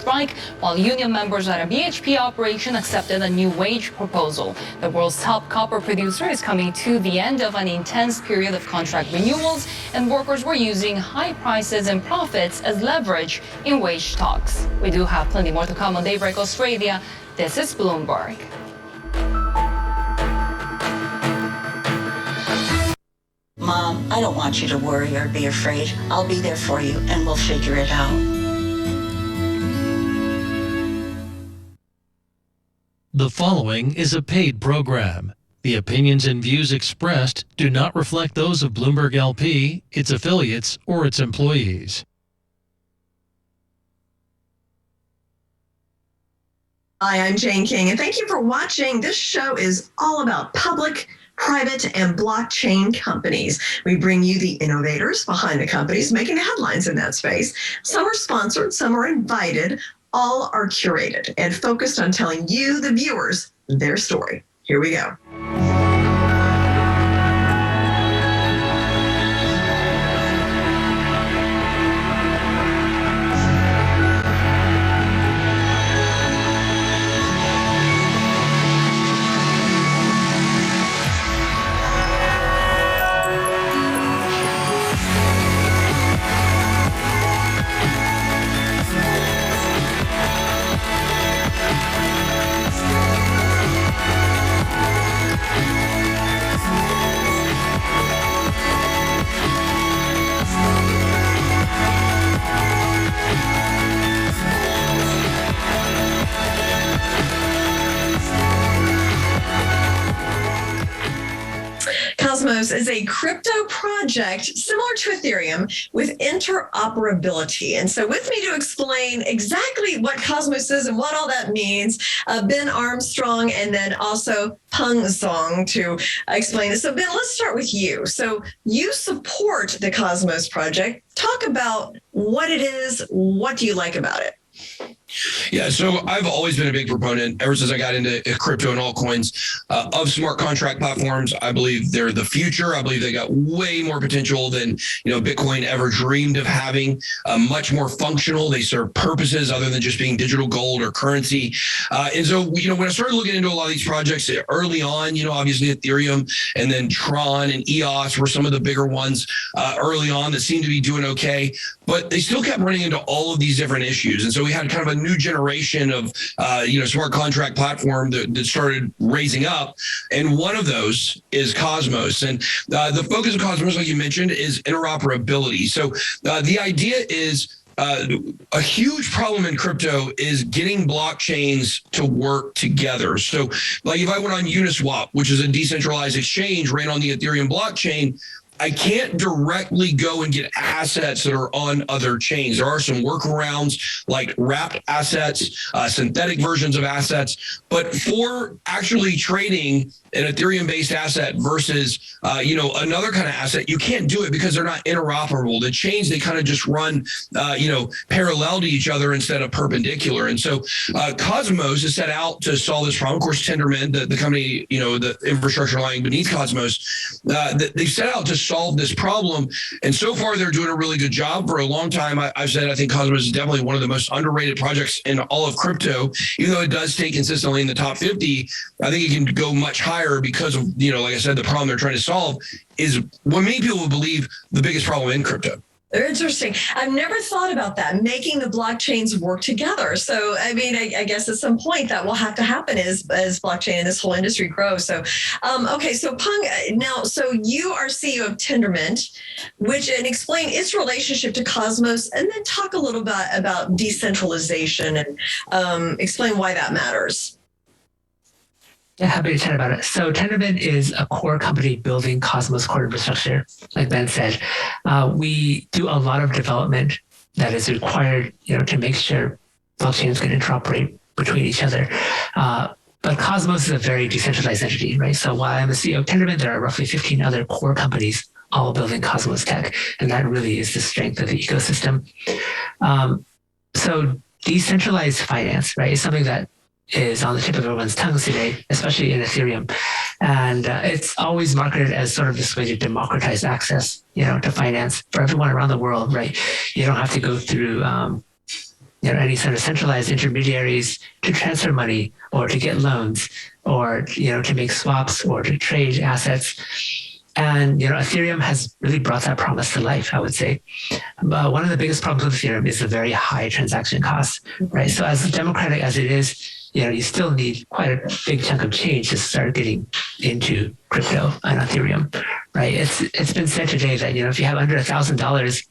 strike, while union members at a BHP operation accepted a new wage proposal. The world's top copper producer is coming to the end of an intense period of contract renewals, and workers were using high prices and profits as leverage in wage talks. We do have plenty more to come on Daybreak Australia. This is Bloomberg. Mom, I don't want you to worry or be afraid. I'll be there for you, and we'll figure it out. The following is a paid program. The opinions and views expressed do not reflect those of Bloomberg LP, its affiliates, or its employees. Hi, I'm Jane King, and thank you for watching. This show is all about public, private, and blockchain companies. We bring you the innovators behind the companies making the headlines in that space. Some are sponsored, some are invited. All are curated and focused on telling you, the viewers, their story. Here we go. Cosmos is a crypto project similar to Ethereum with interoperability. And so with me to explain exactly what Cosmos is and what all that means, Ben Armstrong and then also Peng Zong to explain this. So Ben, let's start with you. So you support the Cosmos project. Talk about what it is. What do you like about it? Yeah, so I've always been a big proponent, ever since I got into crypto and altcoins, of smart contract platforms. I believe they're the future. I believe they got way more potential than Bitcoin ever dreamed of having. Much more functional. They serve purposes other than just being digital gold or currency. And so when I started looking into a lot of these projects early on, obviously Ethereum and then Tron and EOS were some of the bigger ones early on that seemed to be doing okay, but they still kept running into all of these different issues. And so we had kind of a new generation of smart contract platform that started raising up, and one of those is Cosmos. And the focus of Cosmos, like you mentioned, is interoperability. So the idea is a huge problem in crypto is getting blockchains to work together. So like if I went on Uniswap, which is a decentralized exchange ran on the Ethereum blockchain, I can't directly go and get assets that are on other chains. There are some workarounds like wrapped assets, synthetic versions of assets, but for actually trading an Ethereum-based asset versus, another kind of asset, you can't do it because they're not interoperable. The chains, they kind of just run, parallel to each other instead of perpendicular. And so Cosmos is set out to solve this problem. Of course, Tendermint, the company, the infrastructure lying beneath Cosmos, they set out to solve this problem. And so far, they're doing a really good job. For a long time, I've said I think Cosmos is definitely one of the most underrated projects in all of crypto. Even though it does stay consistently in the top 50, I think it can go much higher because of, like I said, the problem they're trying to solve is what many people would believe the biggest problem in crypto. Interesting. I've never thought about that, making the blockchains work together. So, I mean, I guess at some point that will have to happen as blockchain and this whole industry grows. So, okay, so Peng, now, so you are CEO of Tendermint, and explain its relationship to Cosmos, and then talk a little bit about decentralization and explain why that matters. Yeah, happy to chat about it. So Tendermint is a core company building Cosmos core infrastructure, like Ben said. We do a lot of development that is required, to make sure blockchains can interoperate between each other. But Cosmos is a very decentralized entity, right? So while I'm the CEO of Tendermint, there are roughly 15 other core companies all building Cosmos tech, and that really is the strength of the ecosystem. So decentralized finance, right, is something that is on the tip of everyone's tongues today, especially in Ethereum. And it's always marketed as sort of this way to democratize access, to finance for everyone around the world, right? You don't have to go through any sort of centralized intermediaries to transfer money or to get loans or, to make swaps or to trade assets. And, Ethereum has really brought that promise to life, I would say. One of the biggest problems with Ethereum is the very high transaction costs, right? So as democratic as it is, you still need quite a big chunk of change to start getting into crypto and Ethereum, right? It's been said today that, if you have under $1,000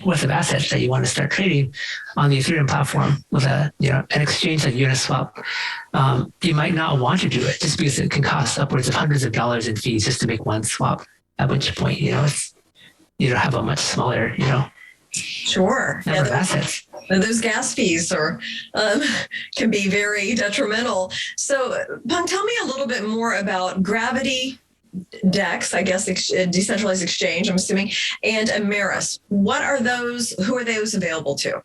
worth of assets that you want to start trading on the Ethereum platform with an exchange like Uniswap, you might not want to do it just because it can cost upwards of hundreds of dollars in fees just to make one swap. At which point, you have a much smaller, Sure. number of assets. Those gas fees can be very detrimental. So, Peng, tell me a little bit more about Gravity DEX, I guess, decentralized exchange, I'm assuming, and Ameris. What are those? Who are those available to?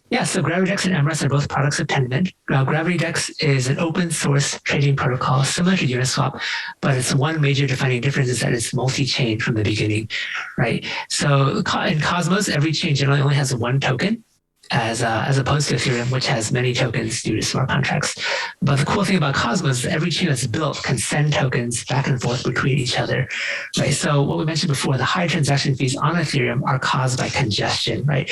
Yeah, so GravityDex and Ameris are both products of Tendermint. GravityDex is an open source trading protocol similar to Uniswap, but its one major defining difference is that it's multi-chain from the beginning, right? So in Cosmos, every chain generally only has one token, as opposed to Ethereum, which has many tokens due to smart contracts. But the cool thing about Cosmos is every chain that's built can send tokens back and forth between each other, right? So what we mentioned before, the high transaction fees on Ethereum are caused by congestion, right?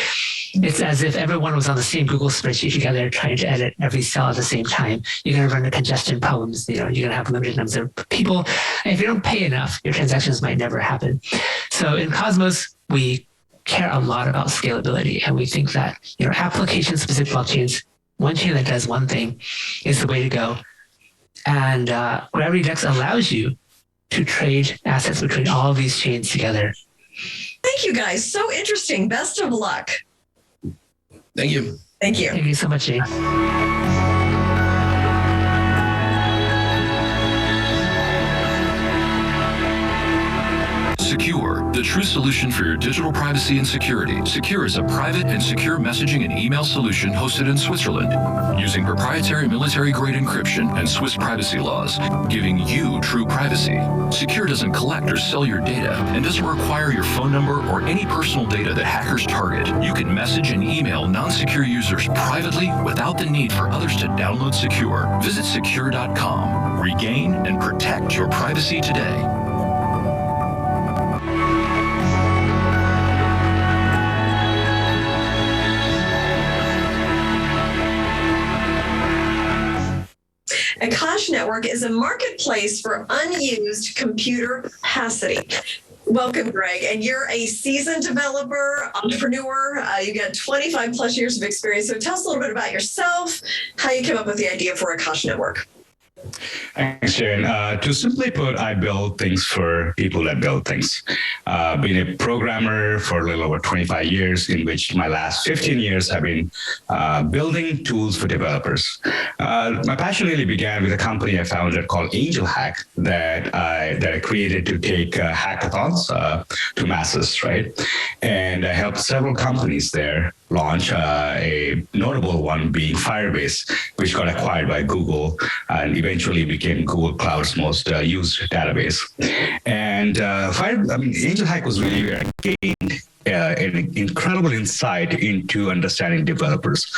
It's as if everyone was on the same Google spreadsheet together trying to edit every cell at the same time. You're going to run into congestion problems. You're going to have limited numbers of people. And if you don't pay enough, your transactions might never happen. So in Cosmos, we care a lot about scalability. And we think that, application-specific blockchains, one chain that does one thing is the way to go. And GravityDex allows you to trade assets between all of these chains together. Thank you, guys. So interesting. Best of luck. Thank you. Thank you. Thank you so much, Jane. Secure, the true solution for your digital privacy and security. Secure is a private and secure messaging and email solution hosted in Switzerland, using proprietary military-grade encryption and Swiss privacy laws, giving you true privacy. Secure doesn't collect or sell your data and doesn't require your phone number or any personal data that hackers target. You can message and email non-secure users privately without the need for others to download Secure. Visit secure.com. Regain and protect your privacy today. Akash Network is a marketplace for unused computer capacity. Welcome, Greg. And you're a seasoned developer, entrepreneur. You got 25 plus years of experience. So tell us a little bit about yourself, how you came up with the idea for Akash Network. Thanks, Sharon. To simply put, I build things for people that build things. Been a programmer for a little over 25 years, in which my last 15 years have been building tools for developers. My passion really began with a company I founded called Angel Hack that I created to take hackathons to masses, right? And I helped several companies there launch, a notable one being Firebase, which got acquired by Google and eventually became Google Cloud's most used database. And Angel Hack was really where I gained an incredible insight into understanding developers,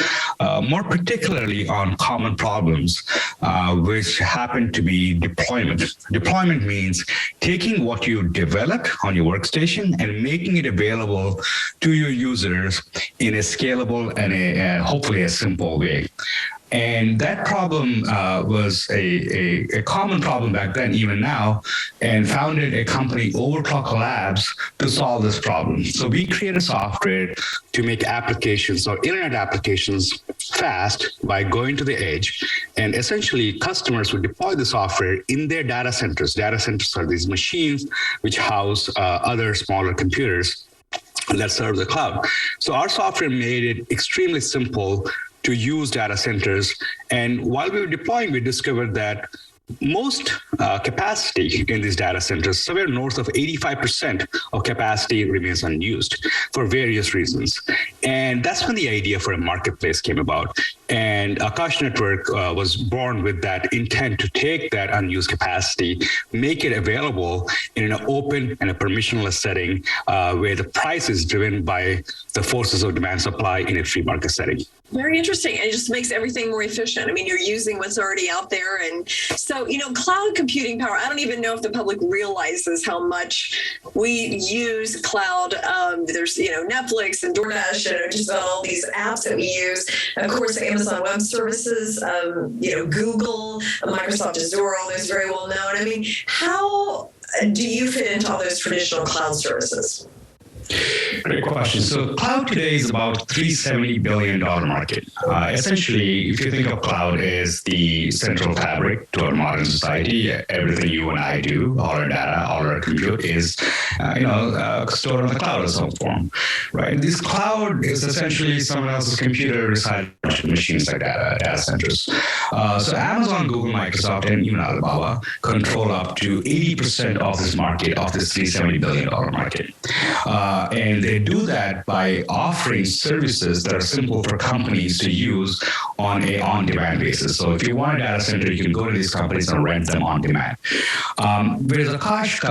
more particularly on common problems, which happen to be deployment. Deployment means taking what you developed on your workstation and making it available to your users in a scalable and hopefully a simple way. And that problem was a common problem back then, even now, and founded a company, Overclock Labs, to solve this problem. So we created software to make applications or internet applications fast by going to the edge. And essentially, customers would deploy the software in their data centers. Data centers are these machines which house other smaller computers that serve the cloud. So our software made it extremely simple to use data centers. And while we were deploying, we discovered that most capacity in these data centers, somewhere north of 85% of capacity remains unused for various reasons. And that's when the idea for a marketplace came about. And Akash Network was born with that intent to take that unused capacity, make it available in an open and a permissionless setting where the price is driven by the forces of demand supply in a free market setting. Very interesting. And it just makes everything more efficient. I mean, you're using what's already out there. And so, cloud computing power, I don't even know if the public realizes how much we use cloud. There's, Netflix and DoorDash and just about all these apps that we use. Of course, Amazon Web Services, Google, Microsoft Azure, all those very well known. I mean, how do you fit into all those traditional cloud services? Great question. So cloud today is about $370 billion market. Essentially, if you think of cloud as the central fabric to our modern society, everything you and I do, all our data, all our compute is, stored on the cloud of some form, right? This cloud is essentially someone else's computer residing on machines like data centers. So Amazon, Google, Microsoft, and even Alibaba control up to 80% of this market, of this $370 billion market. And they do that by offering services that are simple for companies to use on a on-demand basis. So if you want a data center, you can go to these companies and rent them on demand. Whereas Akash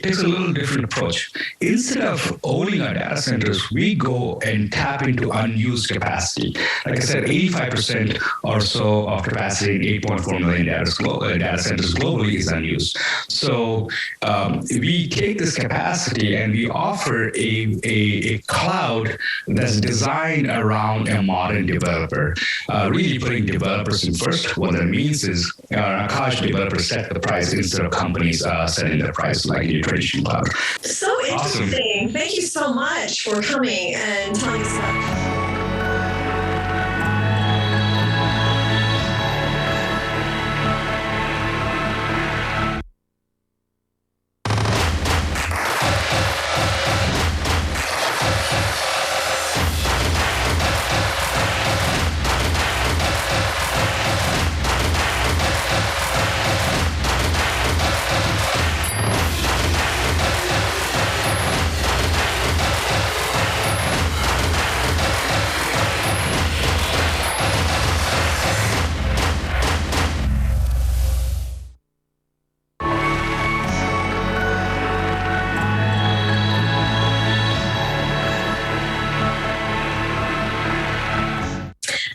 takes a little different approach. Instead of owning our data centers, we go and tap into unused capacity. Like I said, 85% or so of capacity in 8.4 million data centers globally is unused. So we take this capacity and we offer a cloud that's designed around a modern developer, really putting developers in first. What that means is Akash developers set the price instead of companies setting the price like in a traditional cloud. So interesting. Awesome. Thank you so much for coming and telling us that.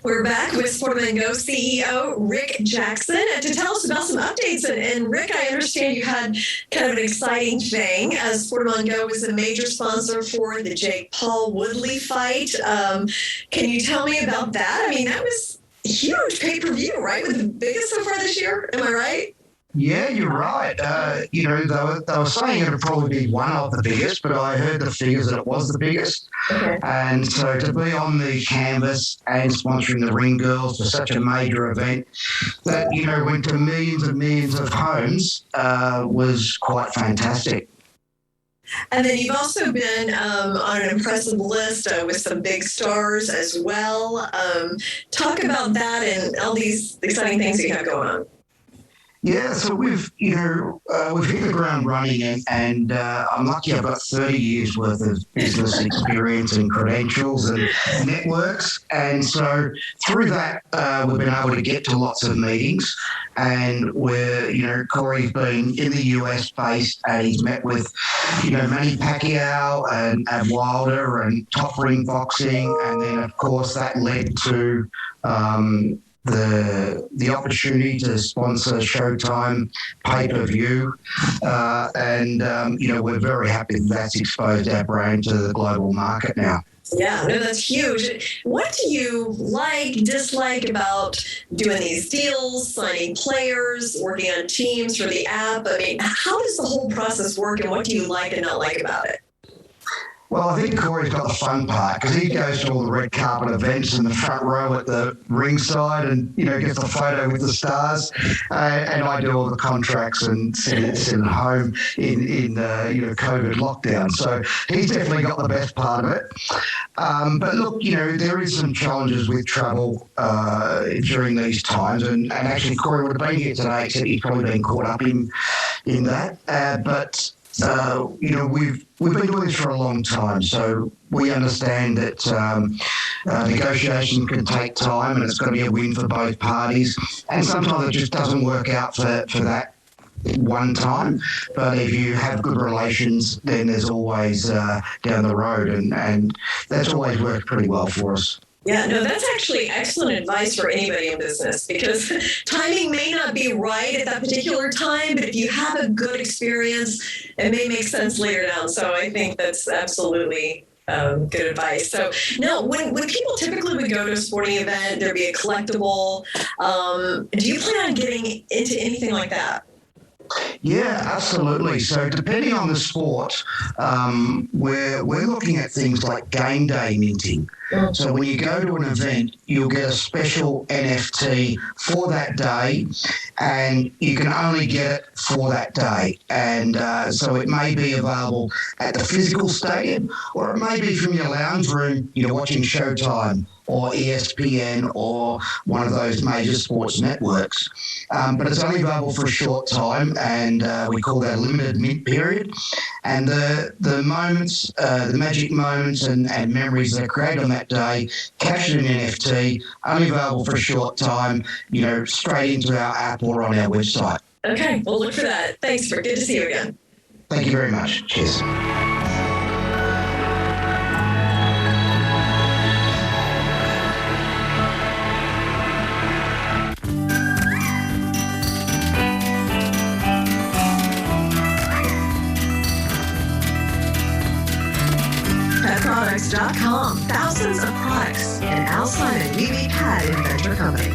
We're back with SportemonGo CEO Rick Jackson to tell us about some updates. And Rick, I understand you had kind of an exciting thing. SportemonGo was a major sponsor for the Jake Paul Woodley fight. Can you tell me about that? I mean, that was huge pay-per-view, right? With the biggest so far this year. Am I right? Yeah, you're right. They were saying it would probably be one of the biggest, but I heard the figures that it was the biggest. Okay. And so to be on the canvas and sponsoring the Ring Girls for such a major event that, went to millions and millions of homes was quite fantastic. And then you've also been on an impressive list with some big stars as well. Talk about that and all these exciting things that you have going on. Yeah, so we've hit the ground running, and I'm lucky I've got 30 years worth of business experience and credentials and networks, and so through that we've been able to get to lots of meetings, and Corey's been in the US based, and he's met with Manny Pacquiao and Wilder and Top Ring Boxing, and then of course that led to the opportunity to sponsor Showtime pay-per-view, and we're very happy that's exposed our brand to the global market now. Yeah, no, that's huge. What do you dislike about doing these deals, signing players, working on teams for the app? I mean, how does the whole process work, and what do you like and not like about it? Well, I think Corey's got the fun part because he goes to all the red carpet events in the front row at the ringside and, gets a photo with the stars. And I do all the contracts and send it home in COVID lockdown. So he's definitely got the best part of it. But look, there is some challenges with travel during these times. And actually, Corey would have been here today, except he's probably been caught up in that. But we've been doing this for a long time, so we understand that negotiation can take time, and it's got to be a win for both parties. And sometimes it just doesn't work out for that one time. But if you have good relations, then there's always down the road, and that's always worked pretty well for us. Yeah, no, that's actually excellent advice for anybody in business because timing may not be right at that particular time, but if you have a good experience, it may make sense later down. So I think that's absolutely good advice. So now, when people typically would go to a sporting event, there'd be a collectible. Do you plan on getting into anything like that? Yeah, absolutely. So depending on the sport, we're looking at things like game day minting. So when you go to an event, you'll get a special NFT for that day, and you can only get it for that day. And so it may be available at the physical stadium, or it may be from your lounge room, watching Showtime or ESPN or one of those major sports networks. But it's only available for a short time, and we call that a limited mint period. And the moments, the magic moments and memories that are created on that day, captured in NFT, only available for a short time, straight into our app or on our website. Okay, we'll look for that. Thanks, Rick. Good to see you again. Thank you very much. Cheers. PetProducts.com. Thousands of products. And Al Simon, UV Pet Inventor Company.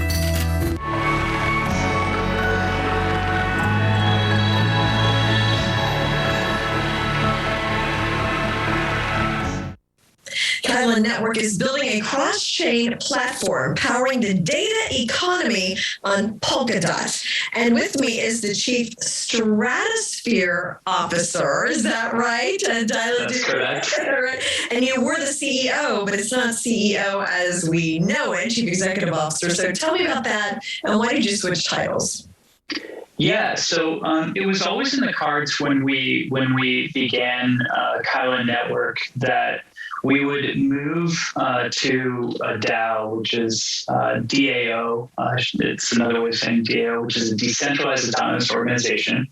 Kylin Network is building a cross-chain platform powering the data economy on Polkadot. And with me is the Chief Stratosphere Officer. Is that right? That's correct. And you were the CEO, but it's not CEO as we know it, Chief Executive Officer. So tell me about that, and why did you switch titles? Yeah, so it was always in the cards when we began Kylin Network that we would move to a DAO, which is DAO. It's another way of saying DAO, which is a decentralized autonomous organization.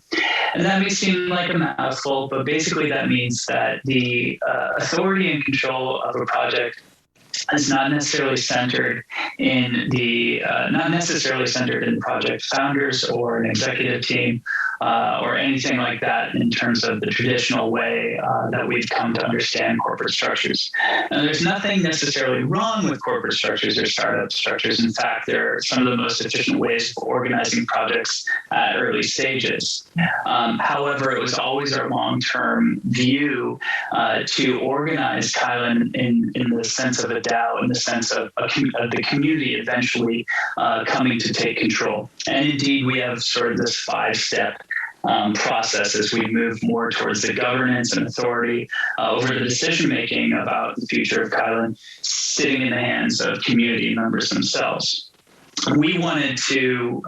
And that may seem like a mouthful, but basically that means that the authority and control of a project is not necessarily centered in the project founders or an executive team or anything like that in terms of the traditional way that we've come to understand corporate structures. And there's nothing necessarily wrong with corporate structures or startup structures. In fact, they're some of the most efficient ways of organizing projects at early stages. However, it was always our long-term view to organize Kylin in the sense of a DAO, in the sense of the community eventually coming to take control. And indeed, we have sort of this 5-step process as we move more towards the governance and authority over the decision-making about the future of Kylin sitting in the hands of community members themselves. We wanted to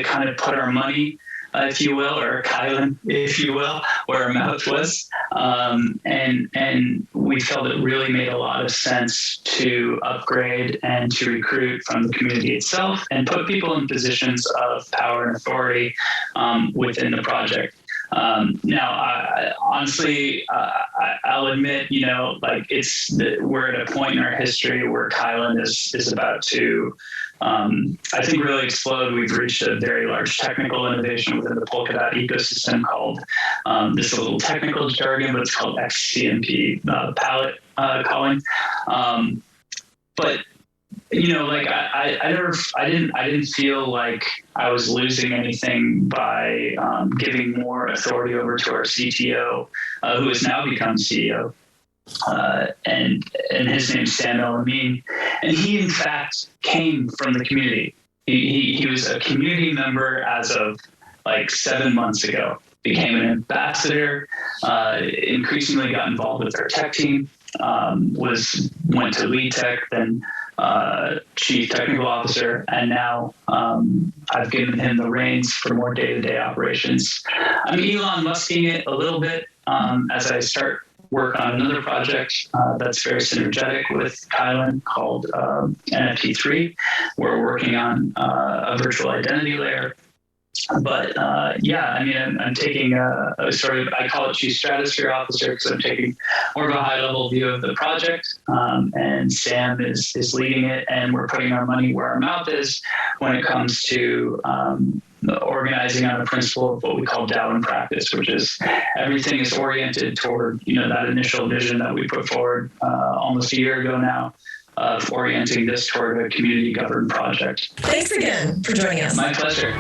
kind of put our money, if you will, or Kylin, if you will, where our mouth was. And we felt it really made a lot of sense to upgrade and to recruit from the community itself and put people in positions of power and authority within the project. Now, honestly, I'll admit, we're at a point in our history where Kylin is about to, I think, really explode. We've reached a very large technical innovation within the Polkadot ecosystem called, this is a little technical jargon, but it's called XCMP palette calling. But I didn't feel like I was losing anything by giving more authority over to our CTO, who has now become CEO, and his name's Sam El-Amin, and he in fact came from the community. He was a community member as of like 7 months ago. Became an ambassador, increasingly got involved with our tech team, went to lead tech, then chief technical officer, and now I've given him the reins for more day-to-day operations. I'm Elon Musking it a little bit as I start work on another project that's very synergetic with Kylin called NFT3. We're working on a virtual identity layer But yeah, I mean, I'm taking a sort of, I call it Chief Stratosphere Officer, because I'm taking more of a high level view of the project. And Sam is leading it, and we're putting our money where our mouth is when it comes to organizing on a principle of what we call DAO in practice, which is everything is oriented toward, that initial vision that we put forward almost a year ago now, of orienting this toward a community governed project. Thanks again for joining us. My pleasure.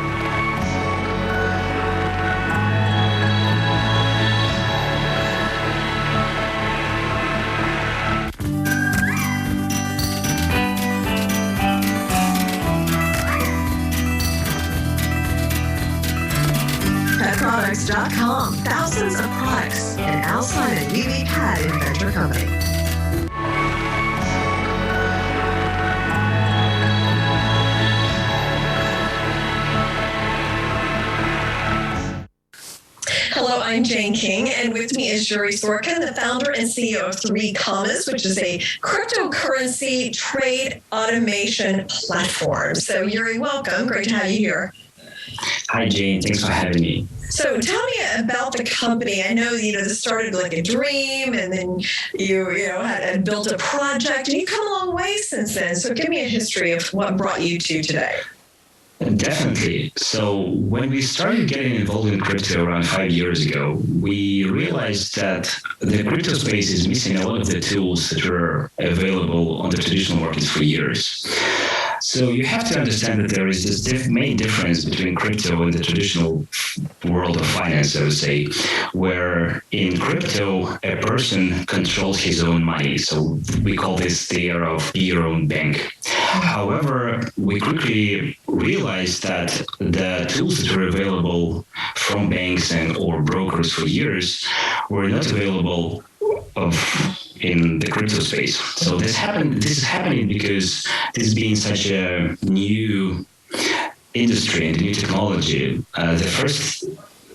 Petproducts.com. Thousands of products. An Al Simon UV pad inventor company. Hello, I'm Jane King, and with me is Yuri Sorkin, the founder and CEO of 3Commas, which is a cryptocurrency trade automation platform. So, Yuri, welcome. Great to have you here. Hi, Jane. Thanks for having me. So tell me about the company. I know, this started like a dream, and then you had built a project, and you've come a long way since then. So give me a history of what brought you to today. Definitely. So when we started getting involved in crypto around 5 years ago, we realized that the crypto space is missing a lot of the tools that were available on the traditional markets for years. So you have to understand that there is this main difference between crypto and the traditional world of finance, I would say, where in crypto, a person controls his own money. So we call this the era of be your own bank. However, we quickly realized that the tools that were available from banks and or brokers for years were not available in the crypto space. So this is happening because this being such a new industry and new technology. The first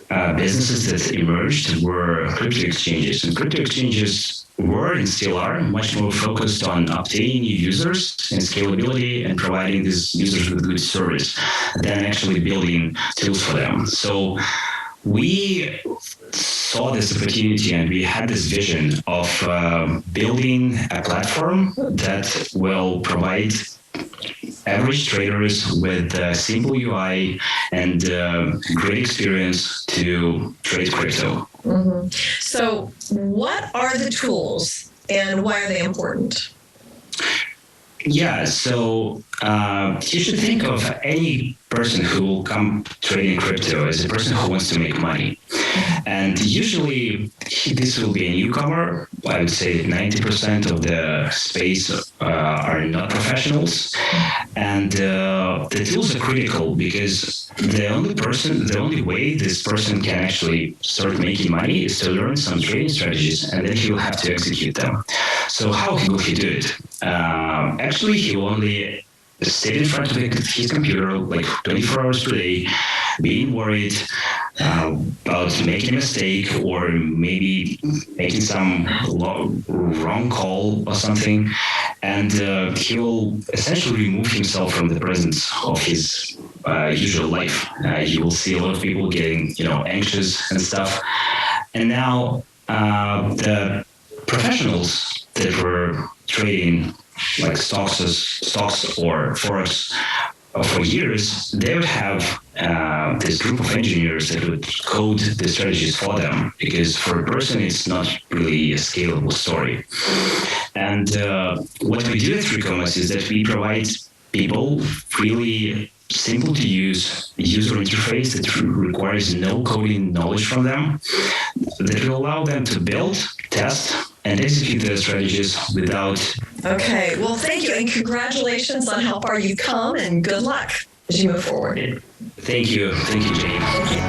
businesses that emerged were crypto exchanges, and crypto exchanges were and still are much more focused on obtaining new users and scalability and providing these users with good service than actually building tools for them. So we saw this opportunity and we had this vision of building a platform that will provide average traders with a simple UI and great experience to trade crypto. Mm-hmm. So what are the tools and why are they important? Yeah, so you should think of any person who will come trading crypto as a person who wants to make money. And usually this will be a newcomer. I would say 90% of the space are not professionals. And the tools are critical because the only way this person can actually start making money is to learn some trading strategies, and then he will have to execute them. So how will he do it? Actually, he will only sit in front of his computer like 24 hours per day, being worried about making a mistake or maybe making some wrong call or something. And he will essentially remove himself from the presence of his usual life. You will see a lot of people getting, anxious and stuff. And now the professionals that were trading like stocks or forex for years, they would have this group of engineers that would code the strategies for them, because for a person it's not really a scalable story. And what we do at 3Commas is that we provide people really simple to use user interface that requires no coding knowledge from them, that will allow them to build, test, and execute their strategies without. Okay, well, thank you, and congratulations on how far you've come, and good luck as you move forward. Thank you, Jane. Thank you.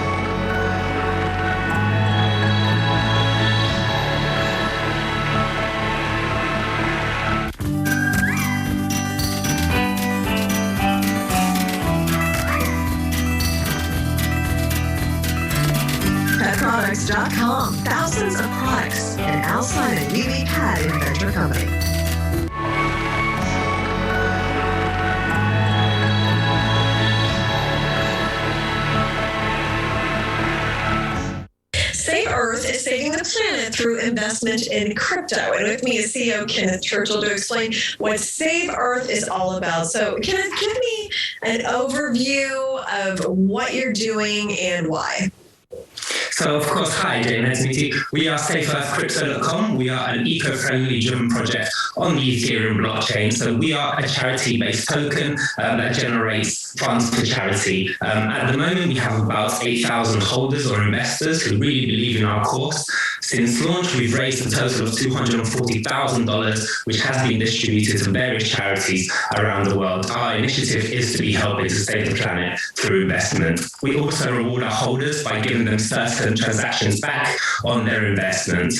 Petproducts.com. Thousands of products. An Al Simon UV pad inventor company. planet through investment in crypto. And with me is CEO Kenneth Churchill to explain what Save Earth is all about. So Kenneth, give me an overview of what you're doing and why. So, of course, hi, Jane. Nice to meet you. We are SafeEarthCrypto.com. We are an eco-friendly driven project on the Ethereum blockchain. So we are a charity-based token that generates funds for charity. At the moment, we have about 8,000 holders or investors who really believe in our cause. Since launch, we've raised a total of $240,000, which has been distributed to various charities around the world. Our initiative is to be helping to save the planet through investment. We also reward our holders by giving them certain transactions back on their investment.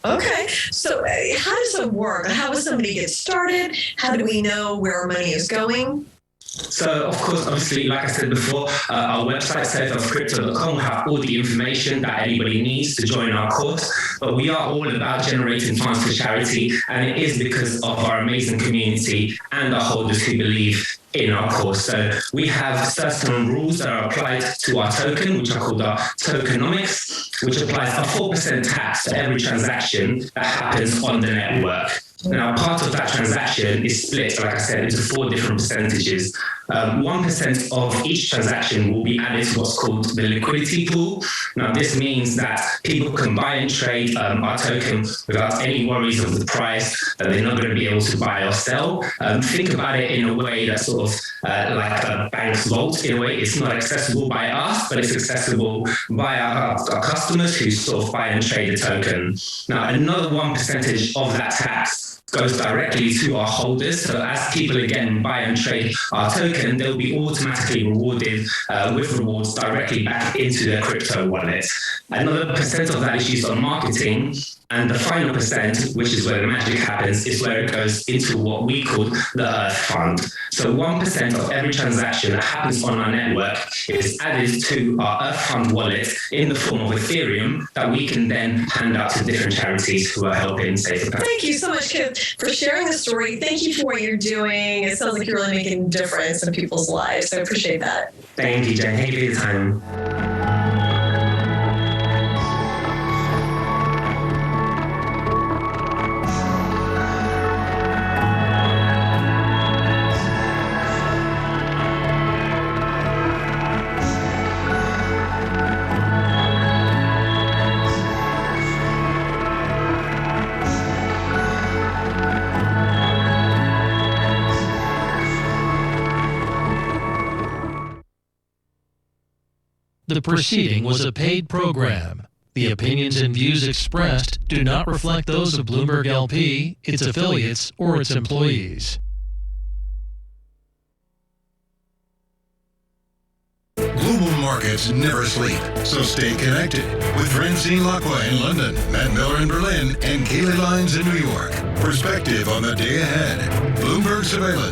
Okay, so how does it work? How does somebody get started? How do we know where our money is going? So, of course, obviously, like I said before, our website, SafeEarthCrypto.com, will have all the information that anybody needs to join our course. But we are all about generating funds for charity, and it is because of our amazing community and our holders who believe in our course. So we have certain rules that are applied to our token, which are called our tokenomics, which applies a 4% tax to every transaction that happens on the network. Now, part of that transaction is split, like I said, into 4 different percentages. 1% of each transaction will be added to what's called the liquidity pool. Now, this means that people can buy and trade our token without any worries of the price, that they're not going to be able to buy or sell. Think about it in a way that's sort of like a bank's vault. In a way, it's not accessible by us, but it's accessible by our customers who sort of buy and trade the token. Now, another 1% of that tax goes directly to our holders. So as people again buy and trade our token, they'll be automatically rewarded with rewards directly back into their crypto wallet. Another percent of that is used on marketing. And the final percent, which is where the magic happens, is where it goes into what we call the Earth Fund. So 1% of every transaction that happens on our network is added to our Earth Fund wallet in the form of Ethereum that we can then hand out to different charities who are helping save the planet. Thank you so much, Kip, for sharing the story. Thank you for what you're doing. It sounds like you're really making a difference in people's lives. So I appreciate that. Thank you, Jen. Thank you for your time. The proceeding was a paid program. The opinions and views expressed do not reflect those of Bloomberg LP, its affiliates, or its employees. Global markets never sleep, so stay connected with Francine Lacqua in London, Matt Miller in Berlin, and Kylin in New York. Perspective on the day ahead. Bloomberg Surveillance.